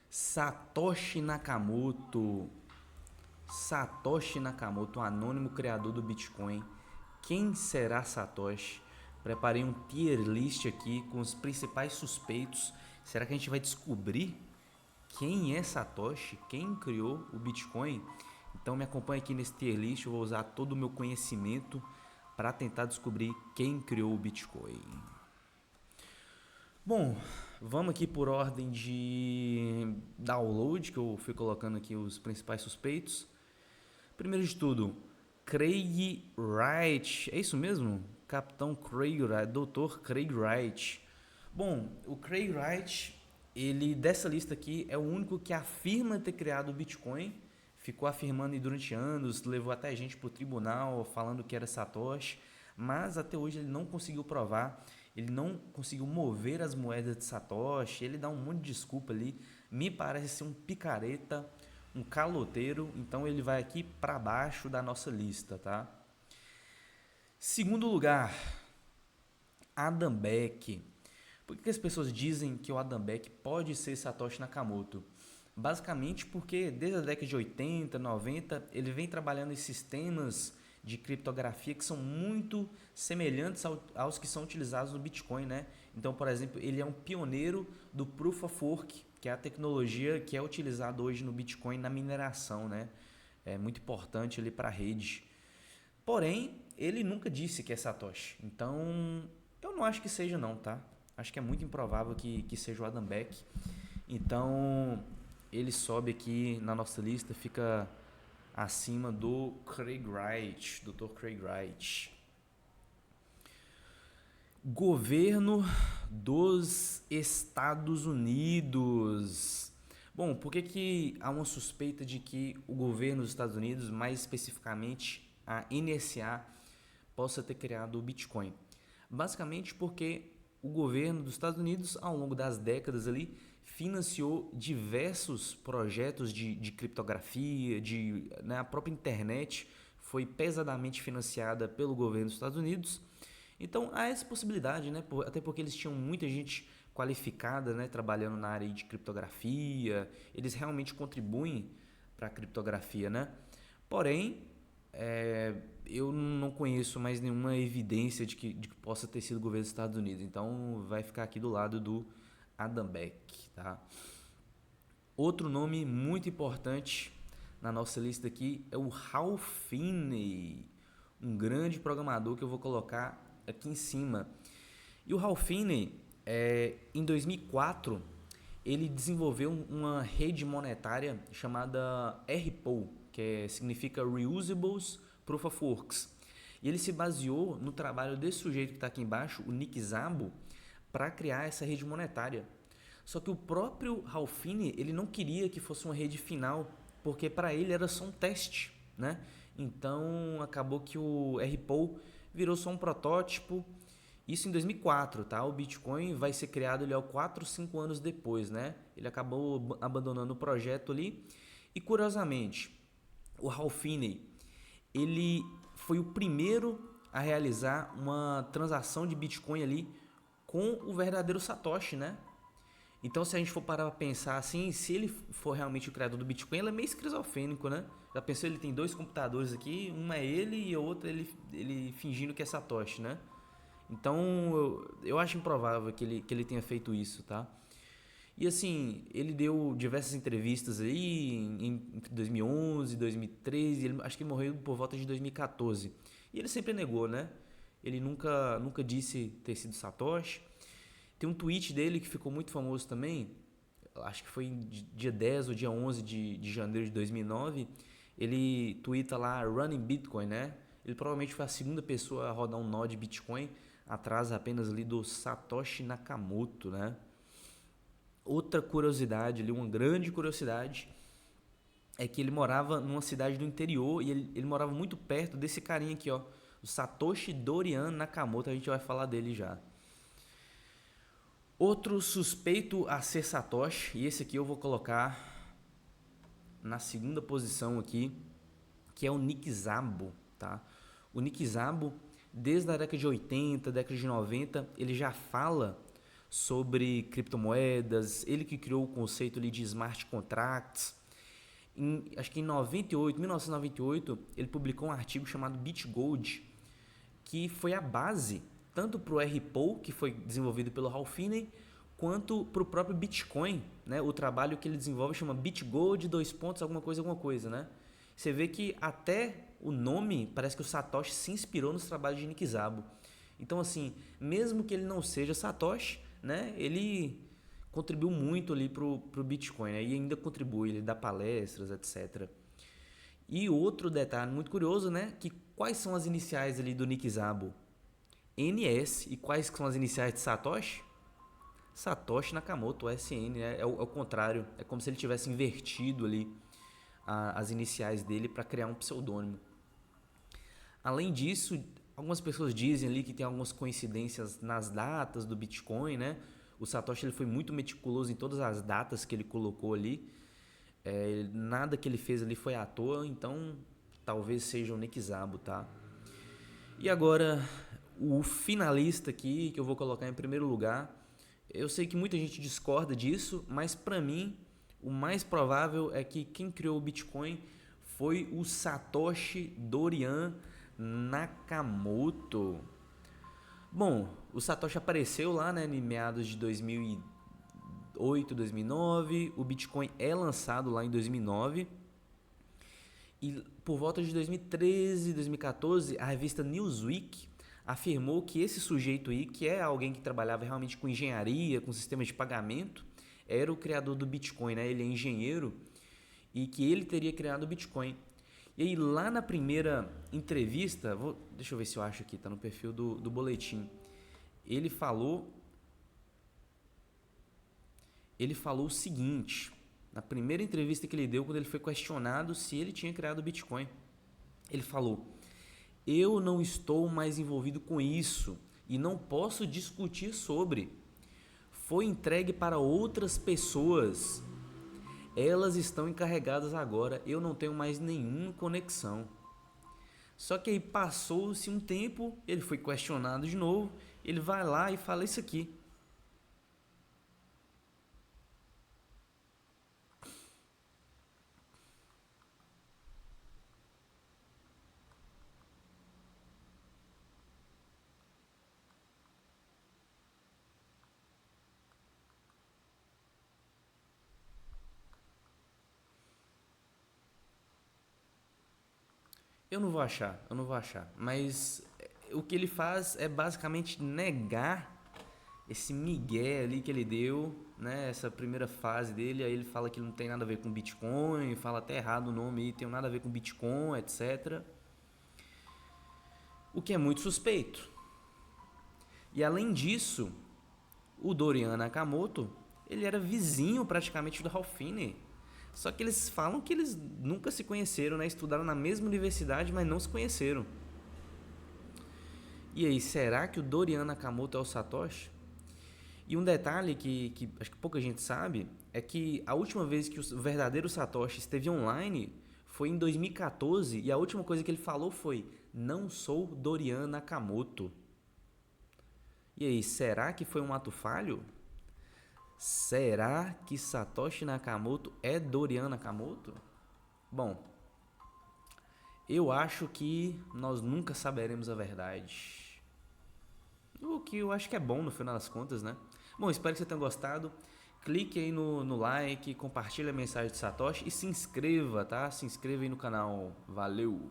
Satoshi Nakamoto. Satoshi Nakamoto, o anônimo criador do Bitcoin. Quem será Satoshi? Preparei um tier list aqui com os principais suspeitos. Será que a gente vai descobrir quem é Satoshi? Quem criou o Bitcoin? Então me acompanha aqui nesse tier list. Eu vou usar todo o meu conhecimento para tentar descobrir quem criou o Bitcoin. Bom, vamos aqui por ordem de download, que eu fui colocando aqui os principais suspeitos. Primeiro de tudo, Craig Wright. É isso mesmo? Capitão Craig Wright, Dr. Craig Wright. Bom, o Craig Wright, ele dessa lista aqui é o único que afirma ter criado o Bitcoin. Ficou afirmando durante anos, levou até gente para o tribunal falando que era Satoshi, mas até hoje ele não conseguiu provar, ele não conseguiu mover as moedas de Satoshi, ele dá um monte de desculpa ali, me parece ser um picareta, um caloteiro, então ele vai aqui para baixo da nossa lista, tá? Segundo lugar, Adam Beck. Por que as pessoas dizem que o Adam Beck pode ser Satoshi Nakamoto? Basicamente porque desde a década de 80, 90, ele vem trabalhando em sistemas de criptografia que são muito semelhantes aos que são utilizados no Bitcoin, né? Então, por exemplo, ele é um pioneiro do Proof of Work, que é a tecnologia que é utilizada hoje no Bitcoin na mineração, né? É muito importante ali para a rede. Porém, ele nunca disse que é Satoshi. Então, eu não acho que seja não, tá? Acho que é muito improvável que seja o Adam Beck. Então, ele sobe aqui na nossa lista, fica acima do Craig Wright, Dr. Craig Wright. Governo dos Estados Unidos. Bom, por que há uma suspeita de que o governo dos Estados Unidos, mais especificamente a NSA, possa ter criado o Bitcoin? Basicamente porque o governo dos Estados Unidos, ao longo das décadas ali, financiou diversos projetos de criptografia, né, a própria internet foi pesadamente financiada pelo governo dos Estados Unidos. Então há essa possibilidade, né? Até porque eles tinham muita gente qualificada, né, trabalhando na área de criptografia, eles realmente contribuem para a criptografia, né? Porém, eu não conheço mais nenhuma evidência de que possa ter sido o governo dos Estados Unidos, então vai ficar aqui do lado do Adam Beck, tá? Outro nome muito importante na nossa lista aqui é o Ralph Finney, um grande programador que eu vou colocar aqui em cima. E o Ralph Finney, em 2004, ele desenvolveu uma rede monetária chamada RPO, significa Reusables Proof of Works. E ele se baseou no trabalho desse sujeito que está aqui embaixo, o Nick Szabo, para criar essa rede monetária. Só que o próprio Ralph Finney, ele não queria que fosse uma rede final, porque para ele era só um teste, né? Então acabou que o RPO virou só um protótipo. Isso em 2004, tá? O Bitcoin vai ser criado ali 4, 5 anos depois, né? Ele acabou abandonando o projeto ali. E curiosamente, o Ralph Finney, ele foi o primeiro a realizar uma transação de Bitcoin ali com o verdadeiro Satoshi, né? Então, se a gente for parar para pensar assim, se ele for realmente o criador do Bitcoin, ele é meio esquizofrênico, né? Já pensou, ele tem dois computadores aqui, um é ele e o outro ele fingindo que é Satoshi, né? Então, eu acho improvável que ele tenha feito isso, tá? E assim, ele deu diversas entrevistas aí entre 2011 e 2013, acho que ele morreu por volta de 2014. E ele sempre negou, né? Ele nunca disse ter sido Satoshi. Tem um tweet dele que ficou muito famoso também, acho que foi dia 10 ou dia 11 de janeiro de 2009. Ele twitta lá Running Bitcoin, né? Ele provavelmente foi a segunda pessoa a rodar um nó de Bitcoin, atrás apenas ali do Satoshi Nakamoto, né? Outra curiosidade ali, uma grande curiosidade, é que ele morava numa cidade do interior e ele morava muito perto desse carinha aqui, ó, o Satoshi Dorian Nakamoto. A gente vai falar dele já. Outro suspeito a ser Satoshi, e esse aqui eu vou colocar na segunda posição aqui, que é o Nick Szabo, tá? O Nick Szabo, desde a década de 80, década de 90, ele já fala sobre criptomoedas, ele que criou o conceito ali de smart contracts. Acho que em 1998, ele publicou um artigo chamado BitGold, que foi a base tanto para o RPO, que foi desenvolvido pelo Ralph Finney, quanto para o próprio Bitcoin, né? O trabalho que ele desenvolve chama BitGold, alguma coisa, né? Você vê que até o nome, parece que o Satoshi se inspirou nos trabalhos de Nick Szabo. Então, assim, mesmo que ele não seja Satoshi, né? Ele contribuiu muito ali pro Bitcoin, né? E ainda contribui, ele dá palestras, etc. E outro detalhe muito curioso, né? Que quais são as iniciais ali do Nick Szabo? NS. E quais são as iniciais de Satoshi? Satoshi Nakamoto, SN, né? É o contrário. É como se ele tivesse invertido ali as iniciais dele para criar um pseudônimo. Além disso, algumas pessoas dizem ali que tem algumas coincidências nas datas do Bitcoin, né? O Satoshi ele foi muito meticuloso em todas as datas que ele colocou ali. Nada que ele fez ali foi à toa, então talvez seja o Nick Szabo, tá? E agora, o finalista aqui, que eu vou colocar em primeiro lugar. Eu sei que muita gente discorda disso, mas para mim, o mais provável é que quem criou o Bitcoin foi o Satoshi Dorian Nakamoto. Bom, o Satoshi apareceu lá, né, em meados de 2008, 2009. O Bitcoin é lançado lá em 2009. E por volta de 2013, 2014, a revista Newsweek afirmou que esse sujeito aí, que é alguém que trabalhava realmente com engenharia, com sistemas de pagamento, era o criador do Bitcoin, né? Ele é engenheiro e que ele teria criado o Bitcoin. E aí lá na primeira entrevista, deixa eu ver se eu acho aqui, tá no perfil do boletim. Ele falou o seguinte, na primeira entrevista que ele deu, quando ele foi questionado se ele tinha criado o Bitcoin. Ele falou: eu não estou mais envolvido com isso e não posso discutir sobre. Foi entregue para outras pessoas. Elas estão encarregadas agora. Eu não tenho mais nenhuma conexão. Só que aí passou-se um tempo, ele foi questionado de novo. Ele vai lá e fala isso aqui. Eu não vou achar. Mas o que ele faz é basicamente negar esse migué ali que ele deu, né? Essa primeira fase dele. Aí ele fala que não tem nada a ver com Bitcoin, fala até errado o nome aí, tem nada a ver com Bitcoin, etc. O que é muito suspeito. E além disso, o Dorian Nakamoto, ele era vizinho praticamente do Ralph Finney. Só que eles falam que eles nunca se conheceram, né? Estudaram na mesma universidade, mas não se conheceram. E aí, será que o Dorian Nakamoto é o Satoshi? E um detalhe que acho que pouca gente sabe é que a última vez que o verdadeiro Satoshi esteve online foi em 2014 e a última coisa que ele falou foi: não sou Dorian Nakamoto. E aí, será que foi um ato falho? Será que Satoshi Nakamoto é Dorian Nakamoto? Bom, eu acho que nós nunca saberemos a verdade. O que eu acho que é bom no final das contas, né? Bom, espero que você tenha gostado. Clique aí no like, compartilhe a mensagem de Satoshi e se inscreva, tá? Se inscreva aí no canal. Valeu!